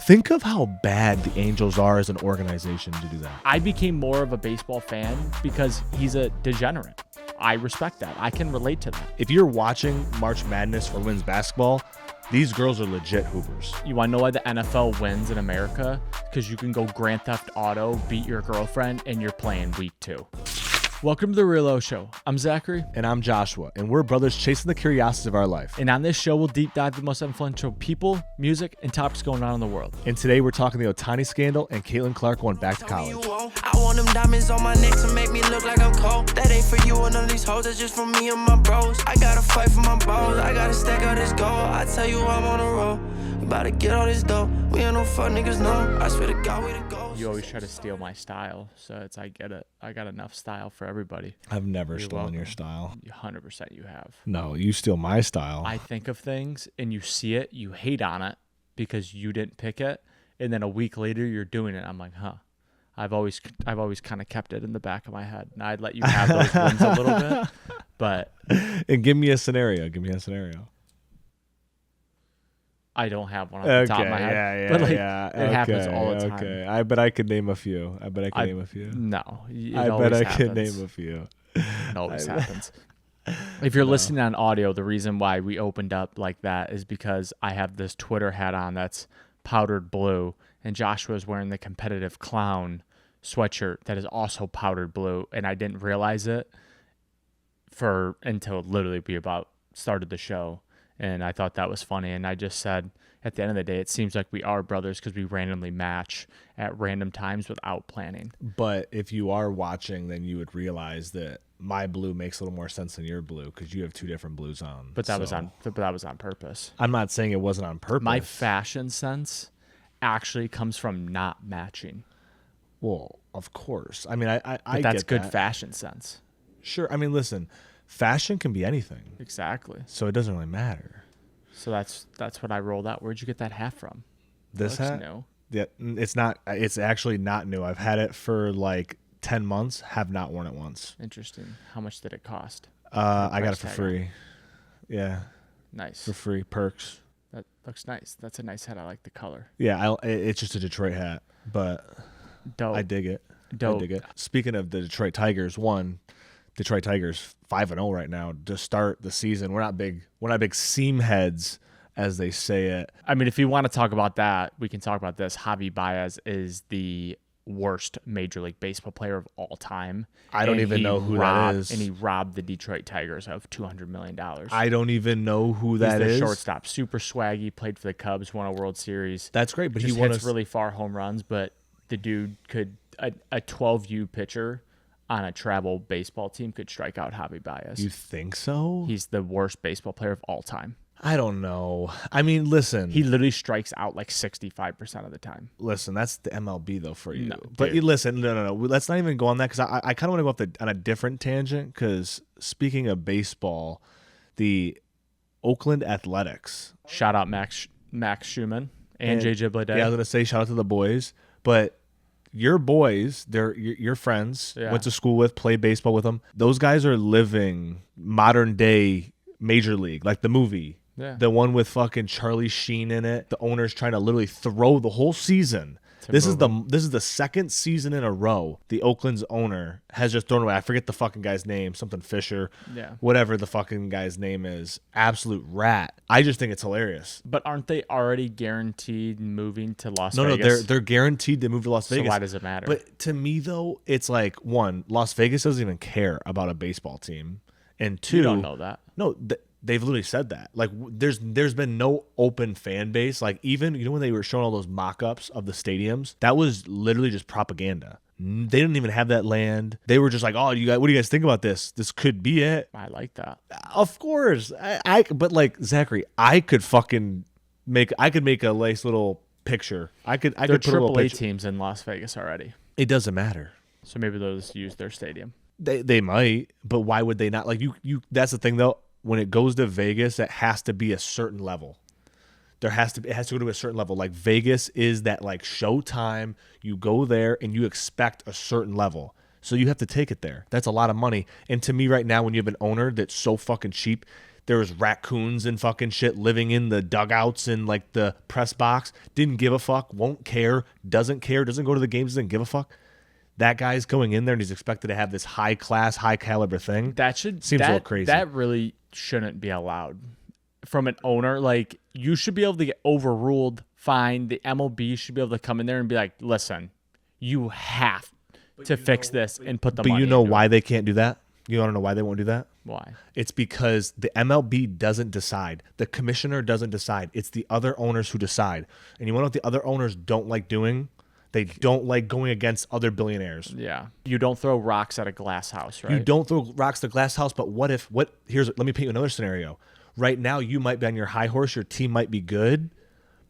Think of how bad the Angels are as an organization to do that. I became more of a baseball fan because he's a degenerate. I respect that. I can relate to that. If you're watching March Madness or women's basketball, these girls are legit hoopers. You want to know why the NFL wins in America? Because you can go Grand Theft Auto, beat your girlfriend, and you're playing week 2. Welcome to The Real Oshow. I'm Zachary. And I'm Joshua, and we're brothers chasing the curiosities of our life. And on this show, we'll deep dive the most influential people, music, and topics going on in the world. And today, we're talking the Ohtani scandal and Caitlyn Clark going back to college. I want them diamonds on my neck to make me look like I'm cold. That ain't for you and none of these hoes, that's just for me and my bros. I gotta fight for my balls, I gotta stack out this gold. I tell you I'm on a roll, we about to get all this dough. We ain't no fuck niggas, no, I swear to God we the ghost. You always try to steal my style, so it's I get it. I got enough style for everybody. I've never stolen your style. 100% you have. No, you steal my style. I think of things and you see it, you hate on it because you didn't pick it, and then a week later you're doing it. I'm like, huh. I've always kind of kept it in the back of my head, and I'd let you have those wins a little bit, but. And give me a scenario. I don't have one off the top of my head. But it happens all the time. Okay. I bet I could name a few. No. I bet I could name a few. It always happens. If you're listening on audio, the reason why we opened up like that is because I have this Twitter hat on that's powdered blue, and Joshua's wearing the competitive clown sweatshirt that is also powdered blue, and I didn't realize it until literally we about started the show. And I thought that was funny. And I just said, at the end of the day, it seems like we are brothers because we randomly match at random times without planning. But if you are watching, then you would realize that my blue makes a little more sense than your blue because you have two different blues on. But that was on purpose. I'm not saying it wasn't on purpose. My fashion sense actually comes from not matching. Well, of course. I mean, I but that's get good that. fashion sense. Sure. I mean, listen. Fashion can be anything. Exactly. So it doesn't really matter. So that's what I rolled out. Where'd you get that hat from? This hat? New. Yeah, it's not. It's actually not new. I've had it for like 10 months. Have not worn it once. Interesting. How much did it cost? I got it for free. Yeah. Nice. For free. Perks. That looks nice. That's a nice hat. I like the color. Yeah. It's just a Detroit hat, but dope. I dig it. Dope. I dig it. Speaking of the Detroit Tigers, Detroit Tigers 5-0 right now to start the season. We're not big seam heads, as they say it. I mean, if you want to talk about that, we can talk about this. Javi Baez is the worst Major League Baseball player of all time. I don't even know who that is. And he robbed the Detroit Tigers of $200 million. I don't even know who that is. He's the shortstop. Super swaggy, played for the Cubs, won a World Series. That's great, but he won hits really far home runs, but the dude could, a 12U pitcher on a travel baseball team could strike out Javi Baez. You think so? He's the worst baseball player of all time. I don't know. I mean, listen. He literally strikes out like 65% of the time. Listen, that's the MLB though for you. No, but listen, no. Let's not even go on that because I kind of want to go on a different tangent because speaking of baseball, the Oakland Athletics. Shout out Max Schumann and JJ Bleday. Yeah, I was going to say shout out to the boys, but your boys, they're your friends, went to school with, played baseball with them. Those guys are living modern day Major League, like the movie. Yeah. The one with fucking Charlie Sheen in it. The owner's trying to literally throw the whole season. This is the second season in a row the Oakland's owner has just thrown away. I forget the fucking guy's name, something Fisher. Yeah. Whatever the fucking guy's name is. Absolute rat. I just think it's hilarious. But aren't they already guaranteed moving to Las Vegas? No, they're guaranteed to move to Las Vegas. So why does it matter? But to me though, it's like one, Las Vegas doesn't even care about a baseball team. And two, you don't know that. No, they've literally said that. Like, there's been no open fan base. Like, even, when they were showing all those mock-ups of the stadiums, that was literally just propaganda. They didn't even have that land. They were just like, oh, what do you guys think about this? This could be it. I like that. Of course. But like, Zachary, I could make a nice little picture. I could put a little AAA picture. teams in Las Vegas already. It doesn't matter. So maybe they'll just use their stadium. They might, but why would they not? Like, you that's the thing though. When it goes to Vegas, it has to be a certain level. It has to go to a certain level. Like Vegas is that like showtime. You go there and you expect a certain level. So you have to take it there. That's a lot of money. And to me right now, when you have an owner that's so fucking cheap, there was raccoons and fucking shit living in the dugouts and like the press box. Didn't give a fuck. Won't care. Doesn't care. Doesn't go to the games. Doesn't give a fuck. That guy's going in there and he's expected to have this high class, high caliber thing. That seems a little crazy. That really shouldn't be allowed from an owner. Like, you should be able to get overruled. Fine. The MLB should be able to come in there and be like, listen, you have to fix this and put the money. But you know into why it. they can't do that? You want to know why they won't do that? Why? It's because the MLB doesn't decide. The commissioner doesn't decide. It's the other owners who decide. And you want to know what the other owners don't like doing? They don't like going against other billionaires. Yeah. You don't throw rocks at a glass house, right? You don't throw rocks at a glass house, but let me paint you another scenario. Right now, you might be on your high horse, your team might be good,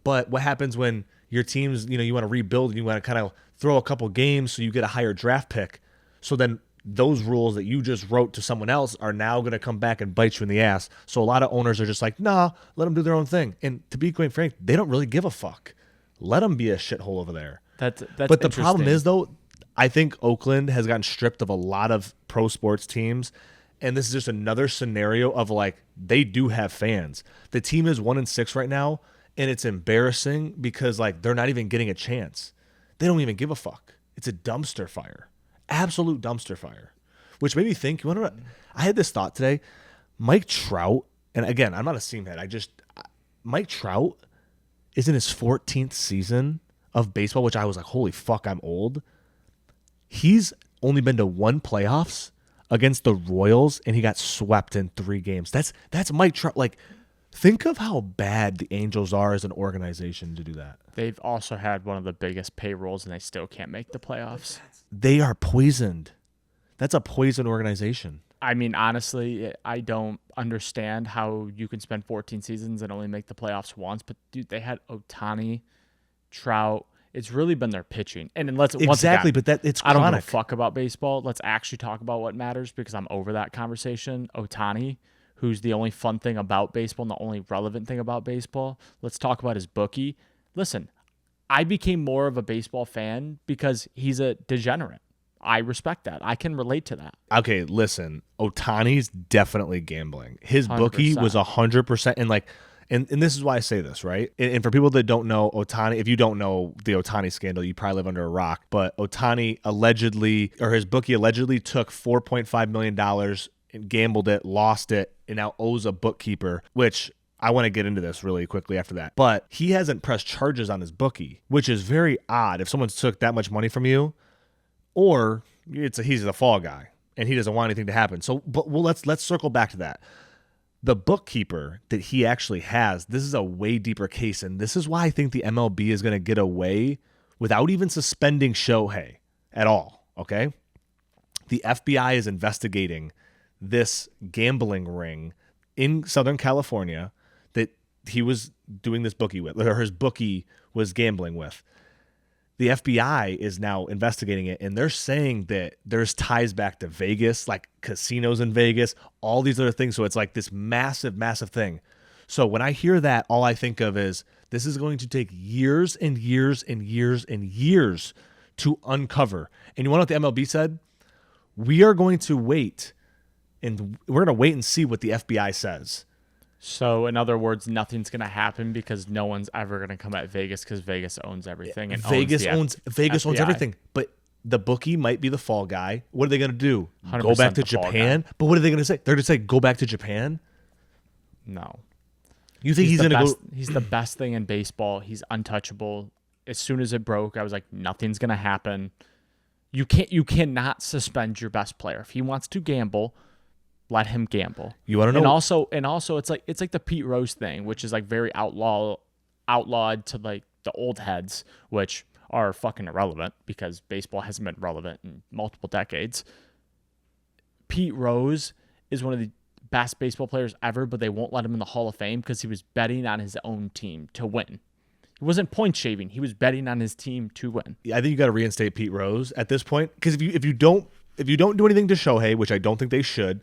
but what happens when your team's, you want to rebuild and you want to kind of throw a couple games so you get a higher draft pick? So then those rules that you just wrote to someone else are now going to come back and bite you in the ass. So a lot of owners are just like, nah, let them do their own thing. And to be quite frank, they don't really give a fuck. Let them be a shithole over there. That's but the problem is, though, I think Oakland has gotten stripped of a lot of pro sports teams. And this is just another scenario of like, they do have fans. The team is 1-6 right now. And it's embarrassing because like, they're not even getting a chance. They don't even give a fuck. It's a dumpster fire. Absolute dumpster fire, which made me think. I had this thought today. Mike Trout, and again, I'm not a seamhead. Mike Trout is in his 14th season of baseball, which I was like, holy fuck, I'm old. He's only been to one playoffs against the Royals, and he got swept in 3 games. That's Mike Trout. Like, think of how bad the Angels are as an organization to do that. They've also had one of the biggest payrolls, and they still can't make the playoffs. They are poisoned. That's a poison organization. I mean, honestly, I don't understand how you can spend 14 seasons and only make the playoffs once. But, dude, they had Ohtani, Trout. It's really been their pitching. And then once again, but it's I don't chronic. give a fuck about baseball. Let's actually talk about what matters because I'm over that conversation. Ohtani, who's the only fun thing about baseball and the only relevant thing about baseball. Let's talk about his bookie. Listen, I became more of a baseball fan because he's a degenerate. I respect that. I can relate to that. Okay, listen, Ohtani's definitely gambling. His bookie 100%. was 100%. And like, and this is why I say this, right? And for people that don't know Ohtani, if you don't know the Ohtani scandal, you probably live under a rock. But Ohtani his bookie allegedly took $4.5 million and gambled it, lost it, and now owes a bookkeeper, which I want to get into this really quickly after that. But he hasn't pressed charges on his bookie, which is very odd if someone took that much money from you, or he's the fall guy and he doesn't want anything to happen. So, let's circle back to that. The bookkeeper that he actually has, this is a way deeper case, and this is why I think the MLB is going to get away without even suspending Shohei at all, okay? The FBI is investigating this gambling ring in Southern California that he was doing this bookie with, or his bookie was gambling with. The FBI is now investigating it, and they're saying that there's ties back to Vegas, like casinos in Vegas, all these other things. So it's like this massive, massive thing. So when I hear that, all I think of is this is going to take years and years and years and years to uncover. And you want to know what the MLB said? We are going to wait, and we're going to wait and see what the FBI says. So, in other words, nothing's going to happen because no one's ever going to come at Vegas because Vegas owns everything. And Vegas owns FBI. everything. But the bookie might be the fall guy. What are they going to do? 100% Go back to the fall Japan? guy. But what are they going to say? They're going to say, go back to Japan? No. You think he's going to go? He's the best thing in baseball. He's untouchable. As soon as it broke, I was like, nothing's going to happen. You cannot suspend your best player. If he wants to gamble, let him gamble. You want to know? And also it's like the Pete Rose thing, which is like very outlawed to like the old heads, which are fucking irrelevant because baseball hasn't been relevant in multiple decades. Pete Rose is one of the best baseball players ever, but they won't let him in the Hall of Fame because he was betting on his own team to win. He wasn't point shaving. He was betting on his team to win. I think you got to reinstate Pete Rose at this point because if you don't do anything to Shohei, which I don't think they should.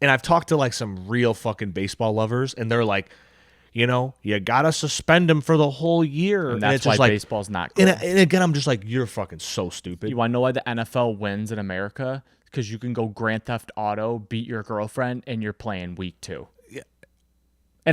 And I've talked to like some real fucking baseball lovers, and they're like, you gotta suspend him for the whole year, And that's it's why just like, baseball's not cool. And again, I'm just like, you're fucking so stupid. You want to know why the NFL wins in America? Because you can go Grand Theft Auto, beat your girlfriend, and you're playing week 2. Yeah,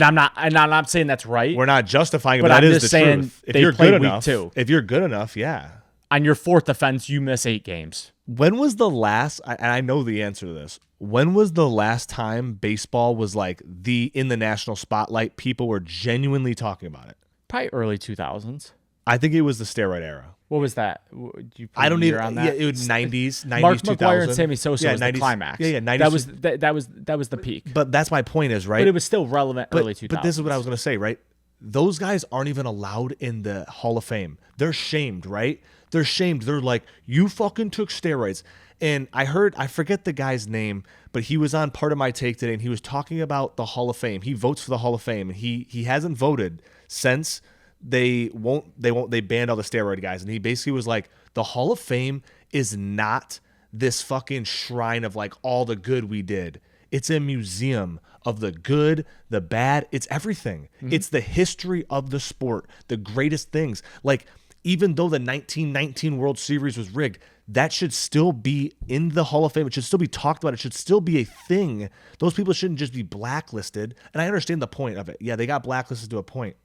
And I'm not saying that's right. We're not justifying it, But but that I'm is just the saying truth. If they you're play good week enough, 2. if you're good enough, yeah. On your 4th offense, you miss 8 games. When was the last, and I know the answer to this, when was the last time baseball was like in the national spotlight, people were genuinely talking about it? Probably early 2000s. I think it was the steroid era. What was that? Do you put I don't a year even. on that? Yeah, it was 90s, Mark 2000. McGuire and Sammy Sosa was 90s, the climax. Yeah, 90s. That was the peak. But that's my point is, right? But it was still relevant early 2000s. But this is what I was going to say, right? Those guys aren't even allowed in the Hall of Fame. They're shamed, right? They're shamed. They're like, you fucking took steroids. And I forget the guy's name, but he was on Part of My Take today, and he was talking about the Hall of Fame. He votes for the Hall of Fame, and he hasn't voted since they banned all the steroid guys. And he basically was like, the Hall of Fame is not this fucking shrine of like all the good we did. It's a museum of the good, the bad. It's everything. Mm-hmm. It's the history of the sport, the greatest things. Like, even though the 1919 World Series was rigged, that should still be in the Hall of Fame. It should still be talked about. It should still be a thing. Those people shouldn't just be blacklisted. And I understand the point of it. Yeah, they got blacklisted to a point,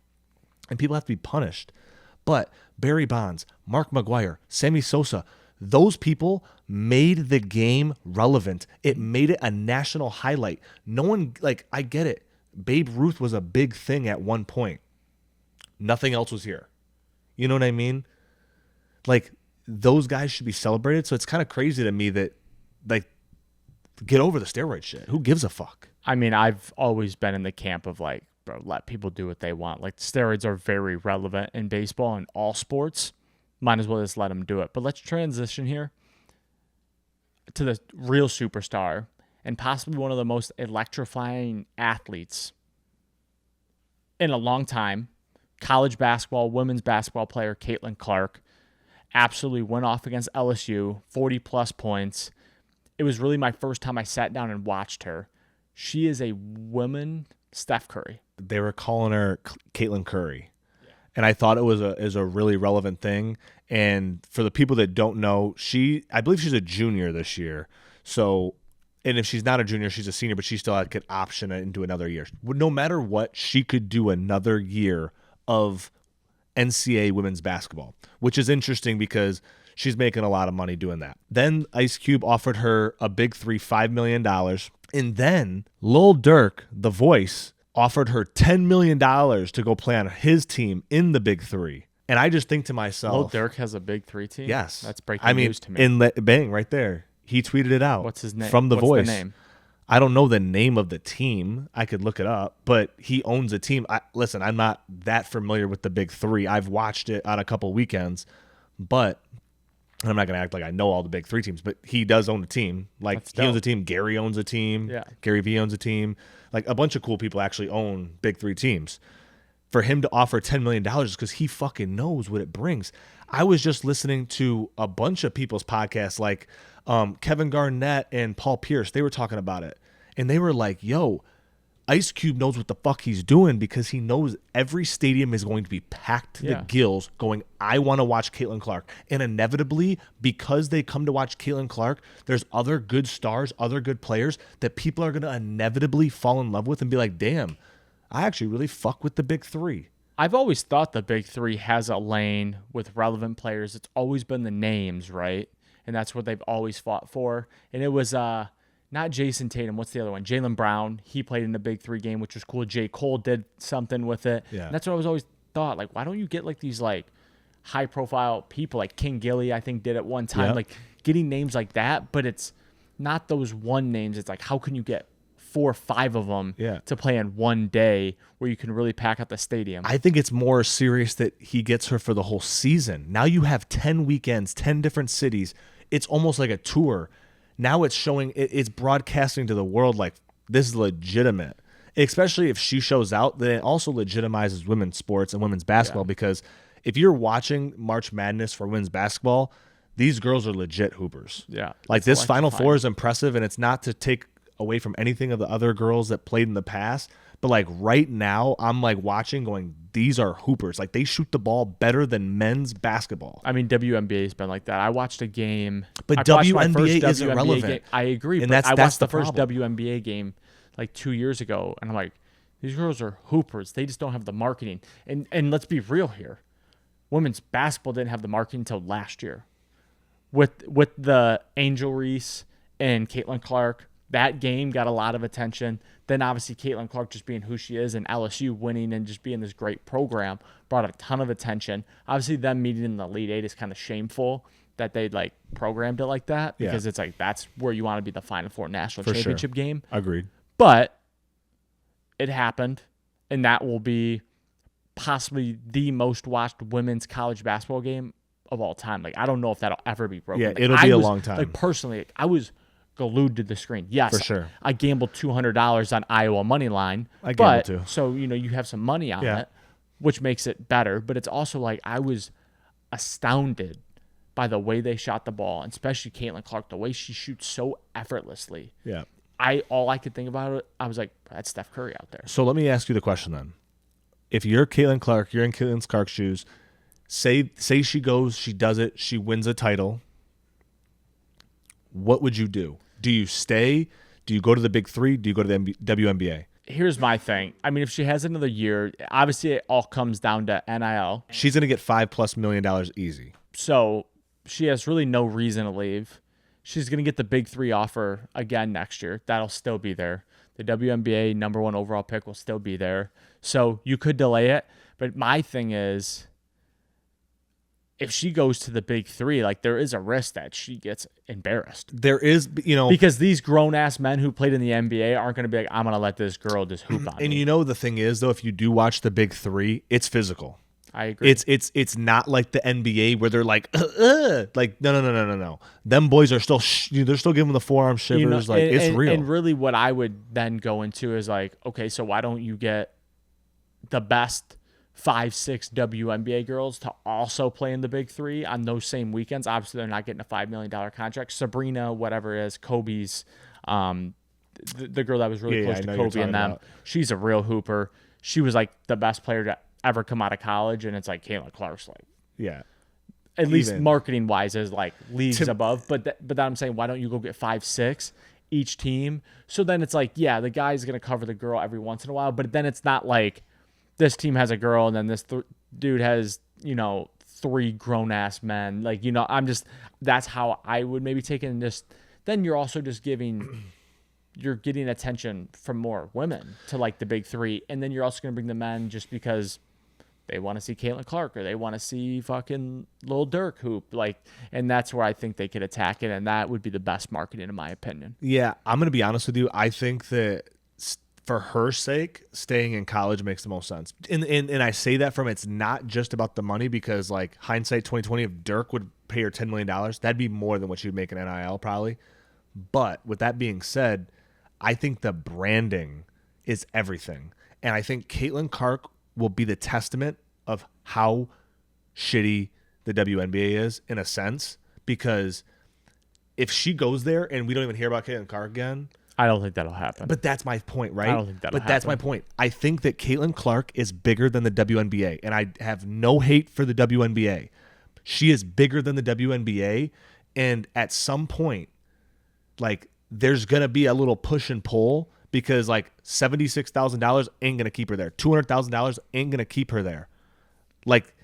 and people have to be punished. But Barry Bonds, Mark McGuire, Sammy Sosa, those people made the game relevant. It made it a national highlight. No one, like, I get it. Babe Ruth was a big thing at one point. Nothing else was here. You know what I mean? Like, those guys should be celebrated. So it's kind of crazy to me that, like, get over the steroid shit. Who gives a fuck? I mean, I've always been in the camp of like, bro, let people do what they want. Like, steroids are very relevant in baseball and all sports. Might as well just let them do it. But let's transition here to the real superstar and possibly one of the most electrifying athletes in a long time. College basketball, women's basketball player Caitlyn Clark absolutely went off against LSU, 40-plus points. It was really my first time I sat down and watched her. She is a woman Steph Curry. They were calling her Caitlyn Curry. And I thought it was a really relevant thing. And for the people that don't know, I believe she's a junior this year. So, and if she's not a junior, she's a senior, but she still could option it into another year. No matter what, she could do another year of NCAA women's basketball, which is interesting because she's making a lot of money doing that. Then Ice Cube offered her a big three, $5 million. And then Lil Durk, The Voice, offered her $10 million to go play on his team in the Big Three. And I just think to myself, Lil Durk has a Big Three team? Yes. That's breaking news to me. Bang, right there. He tweeted it out. What's his name? From The Voice. The name? I don't know the name of the team. I could look it up, but he owns a team. Listen, I'm not that familiar with the Big Three. I've watched it on a couple weekends, but I'm not going to act like I know all the Big Three teams, but he does own a team. Like, he owns a team. Gary owns a team. Yeah. Gary V owns a team. Like, a bunch of cool people actually own Big Three teams. For him to offer $10 million is because he fucking knows what it brings. I was just listening to a bunch of people's podcasts, like Kevin Garnett and Paul Pierce. They were talking about it. And they were like, yo, Ice Cube knows what the fuck he's doing because he knows every stadium is going to be packed to the gills going, I want to watch Caitlyn Clark. And inevitably, because they come to watch Caitlyn Clark, there's other good stars, other good players that people are going to inevitably fall in love with and be like, damn, I actually really fuck with the Big Three. I've always thought the Big Three has a lane with relevant players. It's always been the names, right? And that's what they've always fought for. And it was not Jason Tatum. What's the other one? Jaylen Brown. He played in the Big Three game, which was cool. J. Cole did something with it. Yeah. And that's what I was always thought. Like, why don't you get like these like high-profile people? Like King Gilly, I think, did at one time. Yep. Like getting names like that, but it's not those one names. It's like, how can you get 4 or 5 of them to play in one day where you can really pack out the stadium? I think it's more serious that he gets her for the whole season. Now you have 10 weekends, 10 different cities. It's almost like a tour. Now it's showing, it's broadcasting to the world like this is legitimate. Especially if she shows out, then it also legitimizes women's sports and women's basketball because if you're watching March Madness for women's basketball, these girls are legit hoopers. Yeah. Like this Final Four is impressive, and it's not to take away from anything of the other girls that played in the past, but like right now I'm like watching going, these are hoopers. Like they shoot the ball better than men's basketball. I mean, WNBA has been like that. I watched a game, but WNBA isn't relevant. I agree, and but I watched that's the first problem. WNBA game like 2 years ago, and I'm like, These girls are hoopers. They just don't have the marketing. And let's be real here. Women's basketball didn't have the marketing until last year. With the Angel Reese and Caitlyn Clark, that game got a lot of attention. Then obviously Caitlyn Clark just being who she is and LSU winning and just being this great program brought a ton of attention. Obviously them meeting in the Elite Eight is kind of shameful that they like programmed it like that because it's like that's where you want to be the Final Four national championship game. Agreed. But it happened, and that will be possibly the most watched women's college basketball game of all time. Like I don't know if that'll ever be broken. Yeah, like, it'll be a long time. Like personally, I was glued to the screen. Yes, for sure. I gambled $200 on Iowa money line. I gambled too. So you have some money on it, which makes it better. But it's also like I was astounded by the way they shot the ball, and especially Caitlyn Clark, the way she shoots so effortlessly. Yeah. All I could think about it, I was like, that's Steph Curry out there. So let me ask you the question then. If you're Caitlyn Clark, you're in Caitlyn Clark's shoes, say she goes, she does it, she wins a title, what would you do? Do you stay? Do you go to the Big Three? Do you go to the WNBA? Here's my thing. I mean, if she has another year, obviously it all comes down to NIL. She's going to get $5+ million easy. So she has really no reason to leave. She's going to get the Big Three offer again next year. That'll still be there. The WNBA #1 overall pick will still be there. So you could delay it. But my thing is, if she goes to the Big Three, like there is a risk that she gets embarrassed. There is, because these grown-ass men who played in the NBA aren't going to be like, I'm going to let this girl just hoop on me. And the thing is, though, if you do watch the Big Three, it's physical. I agree. It's not like the NBA where they're like, like no. Them boys are still they're still giving the forearm shivers. It's real. And really, what I would then go into is like, okay, so why don't you get the best 5-6 WNBA girls to also play in the Big Three on those same weekends? Obviously, they're not getting a $5 million contract. Sabrina, whatever it is, Kobe's, the girl that was really close to Kobe and them, she's a real hooper. She was like the best player to ever come out of college, and it's like Caitlyn Clark's like, at least marketing wise is like leagues above. But that I'm saying, why don't you go get 5-6 each team? So then it's like, yeah, the guy's gonna cover the girl every once in a while, but then it's not like this team has a girl and then this dude has 3 grown ass men. Like that's how I would maybe take it. And just then you're also just you're getting attention from more women to like the Big Three, and then you're also gonna bring the men just because they want to see Caitlyn Clark or they want to see fucking Lil Durk hoop. And that's where I think they could attack it, and that would be the best marketing in my opinion. Yeah, I'm going to be honest with you. I think that for her sake, staying in college makes the most sense. And I say that from it's not just about the money, because like hindsight 2020, if Dirk would pay her $10 million, that'd be more than what she would make in NIL probably. But with that being said, I think the branding is everything. And I think Caitlyn Clark will be the testament of how shitty the WNBA is in a sense, because if she goes there and we don't even hear about Caitlyn Clark again, I don't think that'll happen. But that's my point, right? I don't think that'll happen. But that's my point. I think that Caitlyn Clark is bigger than the WNBA, and I have no hate for the WNBA. She is bigger than the WNBA, and at some point, like, there's going to be a little push and pull, because like $76,000 ain't going to keep her there. $200,000 ain't going to keep her there. Like,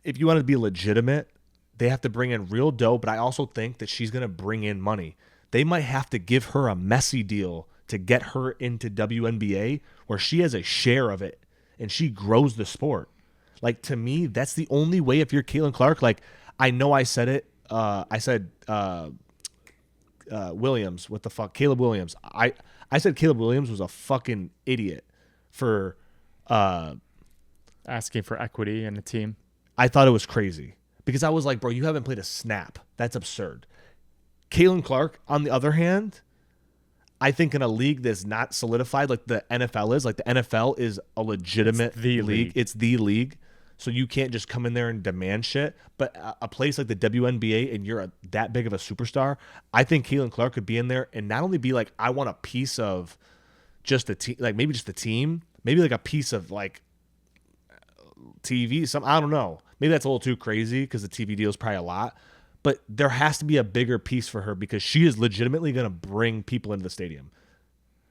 if you want to be legitimate, they have to bring in real dough, but I also think that she's going to bring in money. They might have to give her a messy deal to get her into WNBA where she has a share of it and she grows the sport. Like, to me, that's the only way. If you're Caitlyn Clark, like, I know I said it. I said Williams. What the fuck? Caleb Williams. I said Caleb Williams was a fucking idiot for asking for equity in a team. I thought it was crazy because I was like, bro, you haven't played a snap. That's absurd. Caitlyn Clark, on the other hand, I think in a league that's not solidified like the NFL is, like the NFL is a legitimate league. It's the league. So you can't just come in there and demand shit. But a place like the WNBA and you're that big of a superstar, I think Caitlyn Clark could be in there and not only be like, I want a piece of just the team, like maybe just the team, maybe like a piece of like TV, I don't know. Maybe that's a little too crazy because the TV deal is probably a lot. But there has to be a bigger piece for her because she is legitimately going to bring people into the stadium.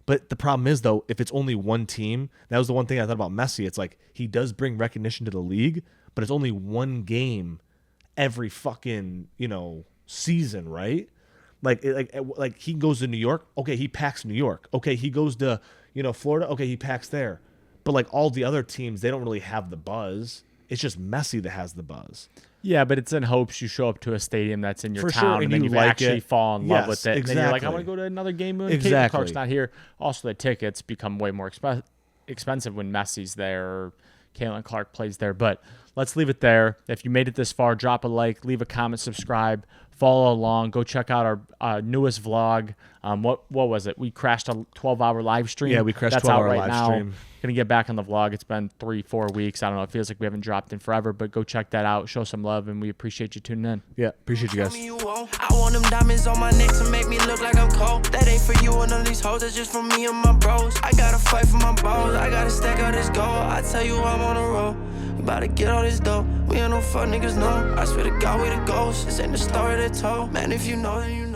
But the problem is, though, if it's only one team, that was the one thing I thought about Messi. It's like he does bring recognition to the league, but it's only one game every fucking, season, right? Like he goes to New York. Okay, he packs New York. Okay, he goes to, Florida. Okay, he packs there. But like all the other teams, they don't really have the buzz. It's just Messi that has the buzz. Yeah, but it's in hopes you show up to a stadium that's in your For town sure, and and then you you like actually it. fall in love Yes, with it. And then you're like, I exactly. want to go to another game when Caitlyn Exactly. Clark's not here. Also, the tickets become way more expensive when Messi's there or Caitlyn Clark plays there. But let's leave it there. If you made it this far, drop a like, leave a comment, subscribe, follow along. Go check out our newest vlog. What was it? We crashed a 12-hour live stream. Yeah, we crashed That's 12-hour out right live now. stream. Gonna get back on the vlog. It's been 3-4 weeks. I don't know. It feels like we haven't dropped in forever, but go check that out. Show some love, and we appreciate you tuning in. Yeah, appreciate you guys. I want them diamonds on my neck to make me look like I'm cold. That ain't for you and none of these hoes, that's just for me and my bros. I gotta fight for my balls, I gotta stack out this gold. I tell you I'm on a roll, we about to get all this dough. We ain't no fuck niggas, no. I swear to God we the ghosts, this ain't the story they told. Man, if you know, then you know.